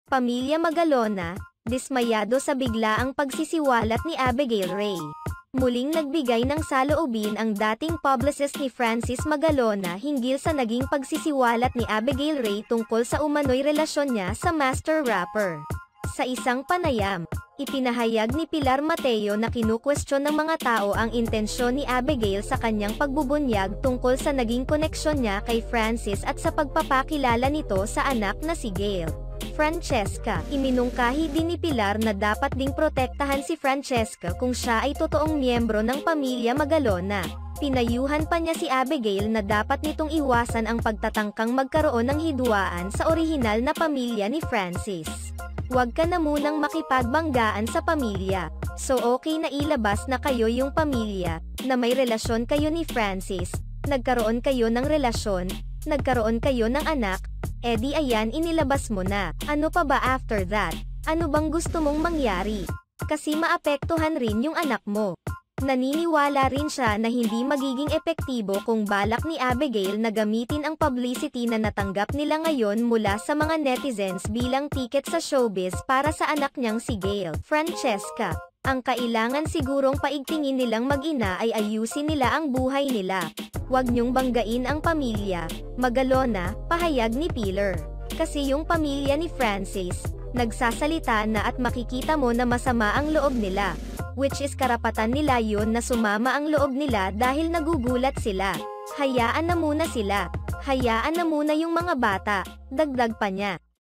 Pamilya Magalona, dismayado sa biglaang pagsisiwalat ni Abigail Ray. Muling nagbigay ng saloobin ang dating publicist ni Francis Magalona hinggil sa naging pagsisiwalat ni Abigail Ray tungkol sa umano'y relasyon niya sa master rapper. Sa isang panayam, ipinahayag ni Pilar Mateo na kinukwestiyon ng mga tao ang intensyon ni Abigail sa kanyang pagbubunyag tungkol sa naging koneksyon niya kay Francis at sa pagpapakilala nito sa anak na si Gail. Francesca, iminungkahi din ni Pilar na dapat ding protektahan si Francesca kung siya ay totoong miyembro ng pamilya Magalona. Pinayuhan pa niya si Abigail na dapat nitong iwasan ang pagtatangkang magkaroon ng hidwaan sa orihinal na pamilya ni Francis. Huwag ka na munang makipagbanggaan sa pamilya. So okay na ilabas na kayo yung pamilya, na may relasyon kayo ni Francis, nagkaroon kayo ng relasyon, nagkaroon kayo ng anak, edi ayan inilabas mo na. Ano pa ba after that? Ano bang gusto mong mangyari? Kasi maapektuhan rin yung anak mo. Naniniwala rin siya na hindi magiging epektibo kung balak ni Abigail na gamitin ang publicity na natanggap nila ngayon mula sa mga netizens bilang tiket sa showbiz para sa anak niyang si Gail. Francesca, ang kailangan sigurong paigtingin nilang mag-ina ay ayusin nila ang buhay nila. Huwag niyong banggain ang pamilya Magalona, pahayag ni Pilar. Kasi yung pamilya ni Francis, nagsasalita na at makikita mo na masama ang loob nila. Which is karapatan nila yun na sumama ang loob nila dahil nagugulat sila. Hayaan na muna sila. Hayaan na muna yung mga bata, dagdag pa niya.